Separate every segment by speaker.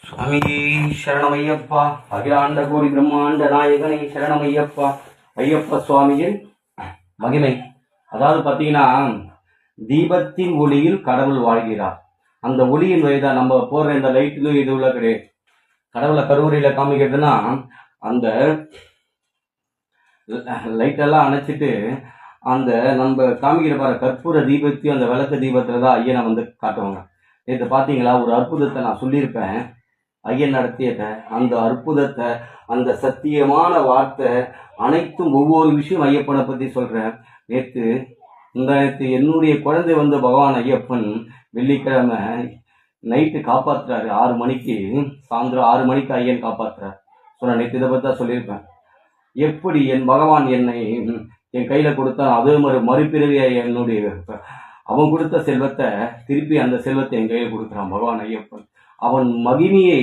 Speaker 1: சுவாமி சரணமையப்பா. அகிலாண்ட கோடி பிரம்மாண்ட நாயகனை சரணமையப்பா. ஐயப்ப சுவாமியின் மகிமை. அதாவது பார்த்தீங்கன்னா, தீபத்தின் ஒளியில் கடவுள் வாழ்கிறார். அந்த ஒளியின் வயதா நம்ம போடுற இந்த லைட்லையும் இது உள்ள கிடையாது. கடவுளை கருவறையில் காமிக்கிறதுனா அந்த லைட்டெல்லாம் அணைச்சிட்டு அந்த நம்ம காமிக்கிற பாரு கற்பூர தீபத்தையும் அந்த விளக்கு தீபத்தில் தான் ஐயனை வந்து காட்டுவாங்க. நேற்று பார்த்தீங்களா, ஒரு அற்புதத்தை நான் சொல்லியிருப்பேன். ஐயன் நடத்தியத அந்த அற்புதத்தை, அந்த சத்தியமான வார்த்தை அனைத்தும் ஒவ்வொரு விஷயம் ஐயப்பனை பற்றி சொல்கிறேன். நேற்று என்னுடைய குழந்தை வந்து பகவான் ஐயப்பன் வெள்ளிக்கிழமை நைட்டு காப்பாற்றுறாரு. 6 மணிக்கு, சாயந்தரம் 6 மணிக்கு ஐயன் காப்பாற்றுறார். சொன்ன நேற்று இதை பற்றி தான் சொல்லியிருப்பேன். எப்படி என் பகவான் என்னை என் கையில் கொடுத்தான், அதே மாதிரி மறுபிறவியை என்னுடைய அவன் கொடுத்த செல்வத்தை திருப்பி அந்த செல்வத்தை என் கையில் கொடுக்குறான் பகவான் ஐயப்பன். அவன் மகிமையை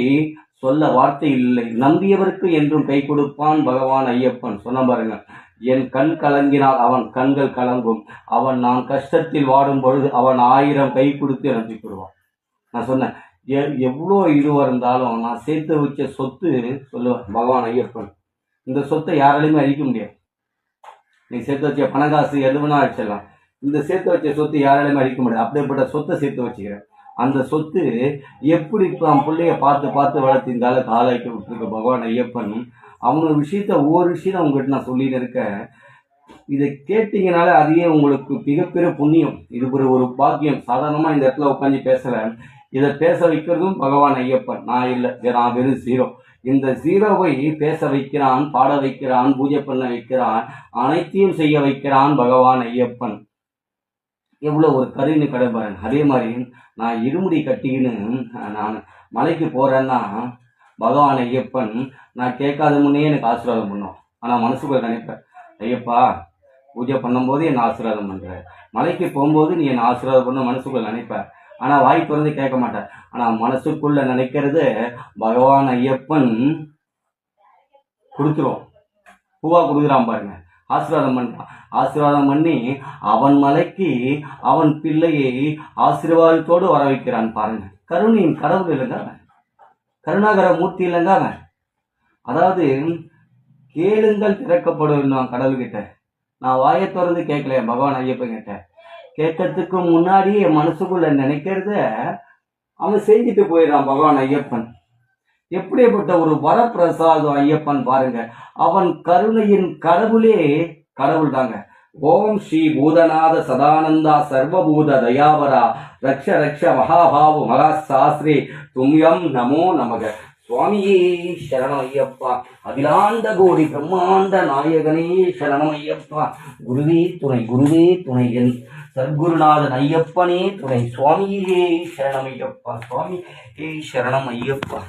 Speaker 1: சொல்ல வார்த்தை இல்லை. நம்பியவருக்கு என்றும் கை கொடுப்பான் பகவான் ஐயப்பன். சொன்ன பாருங்க, என் கண் கலங்கினால் அவன் கண்கள் கலங்கும். அவன் நான் கஷ்டத்தில் வாடும் பொழுது அவன் 1000 கை கொடுத்து எனக்கு கொடுவான். நான் சொன்னேன், எவ்வளோ இதுவாக இருந்தாலும் நான் சேர்த்து வச்ச சொத்து சொல்லுவேன் பகவான் ஐயப்பன். இந்த சொத்தை யாராலையுமே அழிக்க முடியாது. நீ சேர்த்து வச்ச பணக்காசு எதுவுனா அழிச்சிடலாம். இந்த சேர்த்து வச்ச சொத்து யாராலையுமே அழிக்க முடியாது. அப்படிப்பட்ட சொத்தை சேர்த்து வச்சுக்கிறேன். அந்த சொத்து எப்படி இப்போ பிள்ளைய பார்த்து பார்த்து வளர்த்திருந்தால காலாக்கி விட்டுருக்க பகவான் ஐயப்பன். அவனோட விஷயத்த ஒவ்வொரு விஷயம் உங்ககிட்ட நான் சொல்லிட்டு இருக்கேன். இதை கேட்டீங்கனால அதையே உங்களுக்கு மிகப்பெரிய புண்ணியம். இது ஒரு பாக்கியம். சாதாரணமாக இந்த இடத்துல உட்காந்து பேசுகிறேன். இதை பேச வைக்கிறதும் பகவான் ஐயப்பன். நான் இல்லை, நான் வெறும் 0. இந்த 0வை பேச வைக்கிறான், பாட வைக்கிறான், பூஜை பண்ண வைக்கிறான், அனைத்தையும் செய்ய வைக்கிறான் பகவான் ஐயப்பன். எவ்வளோ ஒரு கருணை கடப்பாரு. அதே மாதிரி நான் இருமுடி கட்டிக்கின்னு நான் மலைக்கு போகிறேன்னா பகவான் ஐயப்பன் நான் கேட்காத முன்னே எனக்கு ஆசீர்வாதம் பண்ணும். ஆனால் மனசுக்குள்ள நினைப்பேன், ஐயப்பா பூஜை பண்ணும்போது என்னை ஆசீர்வாதம் பண்ணுற, மலைக்கு போகும்போது நீ என்னை ஆசீர்வாதம் பண்ண மனசுக்குள்ள நினைப்பேன். ஆனால் வாய் திறந்து கேட்க மாட்டேன். ஆனால் மனசுக்குள்ள நினைக்கிறது பகவான் ஐயப்பன் கொடுத்துருவோம். பூவா கொடுக்குறான் பாருங்க, ஆசீர்வாதம் பண்ணுறான். ஆசீர்வாதம் பண்ணி அவன் மலைக்கு அவன் பிள்ளையை ஆசீர்வாதத்தோடு வர வைக்கிறான் பாருங்க. கருணையின் கடவுள் இல்லைங்க அவன், கருணாகர மூர்த்தி இல்லைங்க அவன். அதாவது கேளுங்கள் திறக்கப்படும் கடவுள்கிட்ட. நான் வாயை திறந்து கேட்கல பகவான் ஐயப்பன் கிட்ட. கேட்கறதுக்கு முன்னாடி என் மனசுக்குள்ள நினைக்கிறத அவன் செஞ்சுட்டு போயிடறான் பகவான் ஐயப்பன். எப்படிப்பட்ட ஒரு வரப்பிரசாதம் ஐயப்பன் பாருங்க. அவன் கருணையின் கடவுளே கடவுள் தாங்க. ஓம் ஸ்ரீ பூதநாத சதானந்தா சர்வபூத தயாவரா ரக்ஷ ரக்ஷ மகாபாவு மகா சாஸ்திரி தும்யம் நமோ நமக. சுவாமியே சரணம் ஐயப்பா. அகிலாண்ட கோடி பிரம்மாண்ட நாயகனே சரணம் ஐயப்பா. குருவே துணை, குருவே துணை, என் சர்க்குருநாதன் ஐயப்பனே துணை. சுவாமியே சரணம் ஐயப்பா. சுவாமியே சரணம் ஐயப்பா.